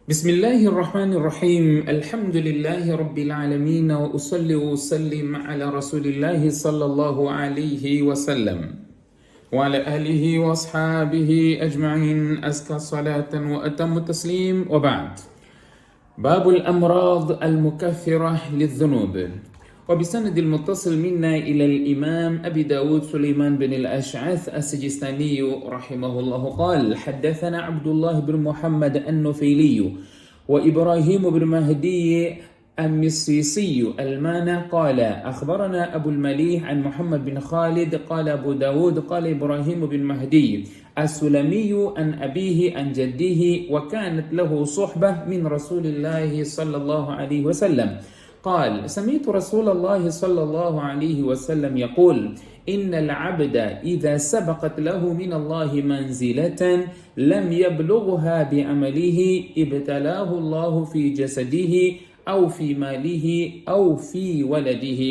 بسم الله الرحمن الرحيم الحمد لله رب العالمين وأصلي وأسلم على رسول الله صلى الله عليه وسلم وعلى آله وأصحابه أجمعين أزكى صلاة وأتم التسليم وبعد باب الأمراض المكفرة للذنوب وبسند المتصل منا إلى الإمام أبي داود سليمان بن الأشعث السجستاني رحمه الله قال حدثنا عبد الله بن محمد النفيلي وإبراهيم بن مهدي المصيصي المانع قال أخبرنا أبو المليح عن محمد بن خالد قال أبو داود قال إبراهيم بن مهدي السلمي عن أبيه عن جده وكانت له صحبة من رسول الله صلى الله عليه وسلم قال سمعت رسول الله صلى الله عليه وسلم يقول إن العبد إذا سبقت له من الله منزلة لم يبلغها بعمله ابتلاه الله في جسده أو في ماله أو في ولده.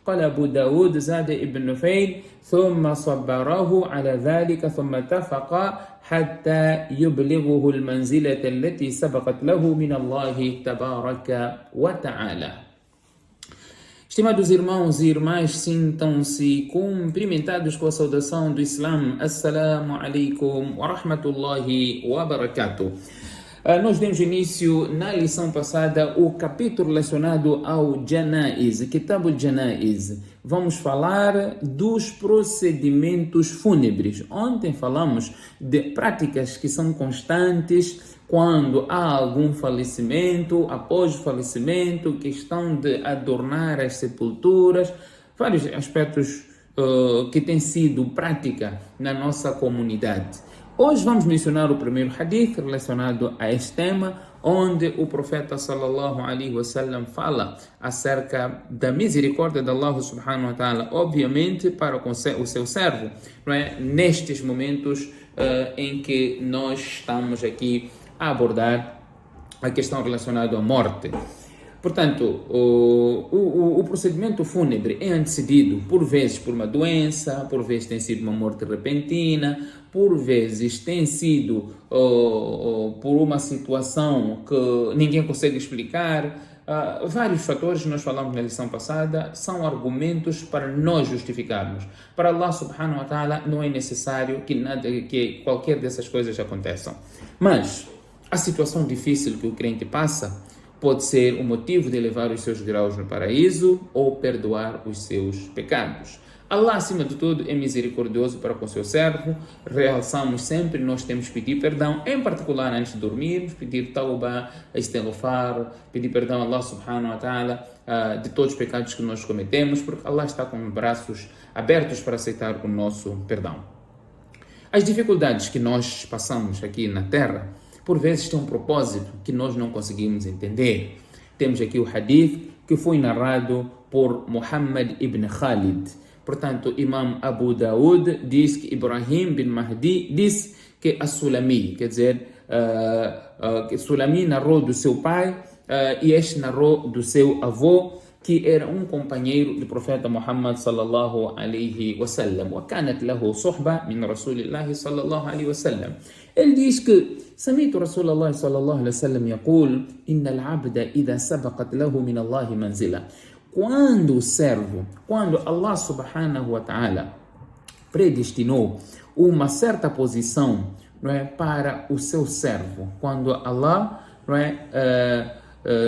قال أبو داود زاد ابن نفيل ثم صبره على ذلك ثم اتفق حتى يبلغه المنزلة التي سبقت له من الله تبارك وتعالى. Estimados irmãos e irmãs, sintam-se cumprimentados com a saudação do Islã. Assalamu alaikum wa rahmatullahi wa barakatuh. Nós demos início na lição passada o capítulo relacionado ao Janaiz, Kitab al-Janaiz. Vamos falar dos procedimentos fúnebres. Ontem falamos de práticas que são constantes quando há algum falecimento, após o falecimento, questão de adornar as sepulturas, vários aspectos que têm sido prática na nossa comunidade. Hoje vamos mencionar o primeiro hadith relacionado a este tema, onde o profeta sallallahu alaihi wasallam fala acerca da misericórdia de Allah subhanahu wa ta'ala, obviamente para com o seu servo, não é? Nestes momentos em que nós estamos aqui a abordar a questão relacionada à morte. Portanto, o procedimento fúnebre é antecedido, por vezes, por uma doença, por vezes tem sido uma morte repentina, por vezes tem sido por uma situação que ninguém consegue explicar. Vários fatores que nós falamos na lição passada são argumentos para nós justificarmos. Para Allah subhanahu wa ta'ala não é necessário que qualquer dessas coisas aconteçam. Mas a situação difícil que o crente passa pode ser o motivo de elevar os seus graus no paraíso ou perdoar os seus pecados. Allah, acima de tudo, é misericordioso para com o seu servo. Realçamos sempre, nós temos que pedir perdão, em particular antes de dormirmos, pedir tauba, istighfar, pedir perdão a Allah subhanahu wa ta'ala de todos os pecados que nós cometemos, porque Allah está com braços abertos para aceitar o nosso perdão. As dificuldades que nós passamos aqui na Terra por vezes tem um propósito que nós não conseguimos entender. Temos aqui o hadith que foi narrado por Muhammad ibn Khalid. Portanto, Imam Abu Daud diz que Ibrahim bin Mahdi disse que a Sulami, quer dizer, que Sulami narrou do seu pai e este narrou do seu avô, que era um companheiro do profeta Muhammad sallallahu alaihi wasallam. وكانت له صحبة من رسول الله صلى الله عليه وسلم. Ele diz que سمعت رسول الله صلى الله عليه وسلم يقول إن العبد إذا سبقت له من الله منزلة. Quando o servo, quando Allah subhanahu wa ta'ala predestinou uma certa posição, não é, para o seu servo, quando Allah, não é,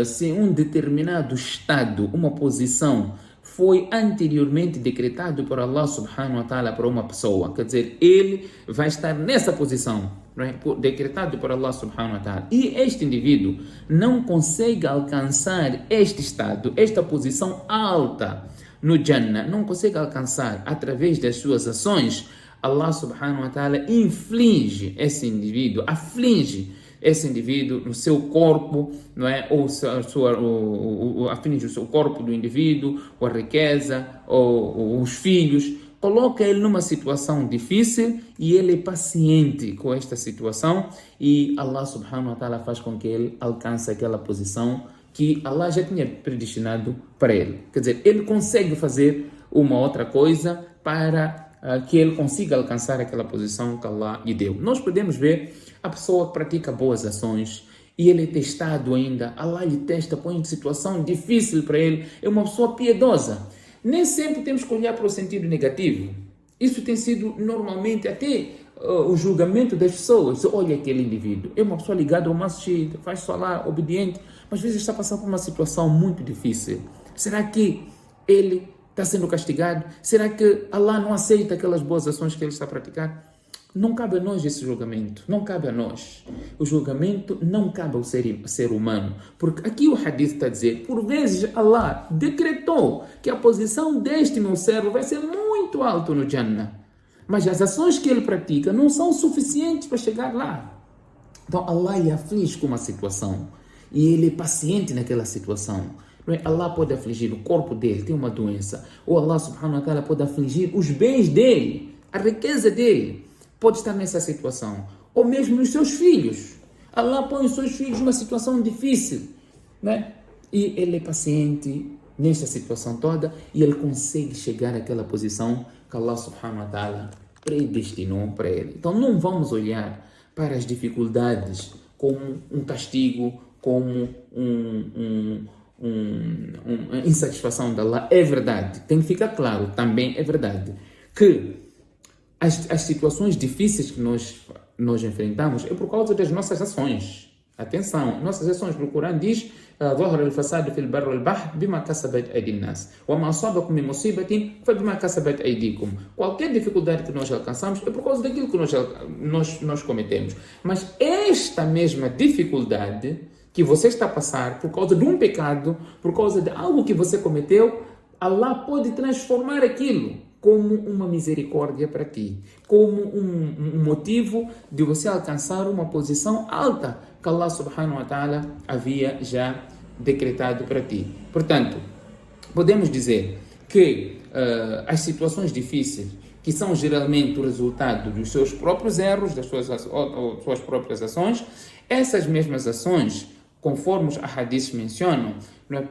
se um determinado estado, uma posição foi anteriormente decretado por Allah subhanahu wa ta'ala para uma pessoa, quer dizer, ele vai estar nessa posição, não é? Decretado por Allah subhanahu wa ta'ala, e este indivíduo não consegue alcançar este estado, esta posição alta no Jannah, não consegue alcançar através das suas ações, Allah subhanahu wa ta'ala inflige esse indivíduo, aflige esse indivíduo no seu corpo, não é? Ou aflige o seu corpo do indivíduo, ou a riqueza, ou os filhos, coloca ele numa situação difícil e ele é paciente com esta situação e Allah subhanahu wa ta'ala faz com que ele alcance aquela posição que Allah já tinha predestinado para ele. Quer dizer, ele consegue fazer uma outra coisa para que ele consiga alcançar aquela posição que Allah lhe deu. Nós podemos ver a pessoa que pratica boas ações e ele é testado ainda, Allah lhe testa, põe em situação difícil para ele, é uma pessoa piedosa. Nem sempre temos que olhar para o sentido negativo. Isso tem sido normalmente até o julgamento das pessoas. Olha aquele indivíduo, é uma pessoa ligada ao masjid, faz salah, obediente, mas às vezes está passando por uma situação muito difícil. Será que ele está sendo castigado? Será que Allah não aceita aquelas boas ações que ele está a praticar? Não cabe a nós esse julgamento, não cabe a nós. O julgamento não cabe ao ser humano, porque aqui o hadith está a dizer, por vezes Allah decretou que a posição deste meu servo vai ser muito alto no Jannah, mas as ações que ele pratica não são suficientes para chegar lá. Então Allah lhe aflige com uma situação, e ele é paciente naquela situação. Allah pode afligir o corpo dele, tem uma doença, ou Allah subhanahu wa ta'ala pode afligir os bens dele, a riqueza dele. Pode estar nessa situação, ou mesmo os seus filhos. Allah põe os seus filhos numa situação difícil, né? E ele é paciente nesta situação toda e ele consegue chegar àquela posição que Allah subhanahu wa ta'ala predestinou para ele. Então não vamos olhar para as dificuldades como um castigo, como uma insatisfação de Allah. É verdade, tem que ficar claro, também é verdade, que as situações difíceis que nós enfrentamos é por causa das nossas ações. Atenção, nossas ações. O Corão diz: ظهر الفساد في البر والبحر بما كسبت أيدي الناس وما أصابكم من مصيبة فبما كسبت أيديكم. Qualquer dificuldade que nós alcançamos é por causa daquilo que nós cometemos. Mas esta mesma dificuldade que você está a passar por causa de um pecado, por causa de algo que você cometeu, Allah pode transformar aquilo como uma misericórdia para ti, como um motivo de você alcançar uma posição alta que Allah subhanahu wa ta'ala havia já decretado para ti. Portanto, podemos dizer que as situações difíceis, que são geralmente o resultado dos seus próprios erros, das suas próprias ações, essas mesmas ações, conforme os hadiths mencionam,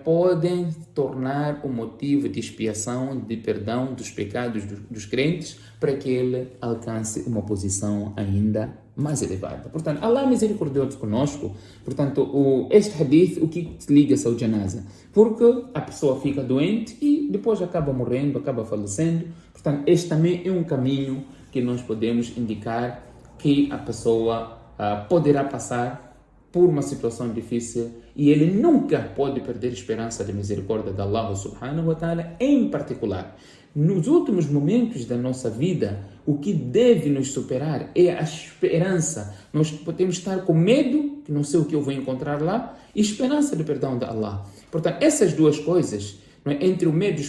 podem tornar o motivo de expiação, de perdão dos pecados dos crentes, para que ele alcance uma posição ainda mais elevada. Portanto, Allah é misericordioso conosco. Portanto, este hadith, o que liga-se ao janaza? Porque a pessoa fica doente e depois acaba morrendo, acaba falecendo. Portanto, este também é um caminho que nós podemos indicar que a pessoa poderá passar por uma situação difícil e ele nunca pode perder esperança da misericórdia de Allah subhanahu wa ta'ala. Em particular, nos últimos momentos da nossa vida, o que deve nos superar é a esperança. Nós podemos estar com medo, que não sei o que eu vou encontrar lá, e esperança do perdão de Allah. Portanto, essas duas coisas, entre o medo e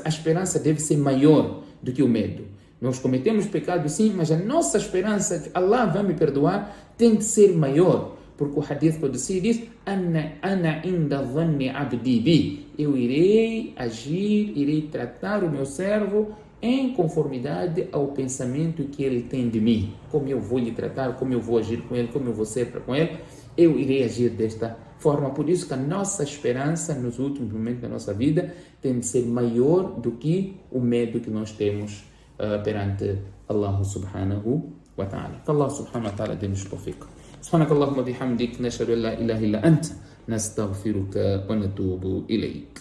a esperança deve ser maior do que o medo. Nós cometemos pecado sim, mas a nossa esperança que Allah vai me perdoar tem que ser maior. Porque o hadith Qudsi diz: Ana inda dhanni abdi bi. Eu irei agir, irei tratar o meu servo em conformidade ao pensamento que ele tem de mim. Como eu vou lhe tratar, como eu vou agir com ele, como eu vou ser com ele, eu irei agir desta forma. Por isso que a nossa esperança nos últimos momentos da nossa vida tem de ser maior do que o medo que nós temos perante Allah subhanahu wa ta'ala. Que Allah subhanahu wa ta'ala dê-nos tawfiq. سبحانك اللهم وبحمدك نشهد أن لا إله إلا أنت نستغفرك ونتوب إليك.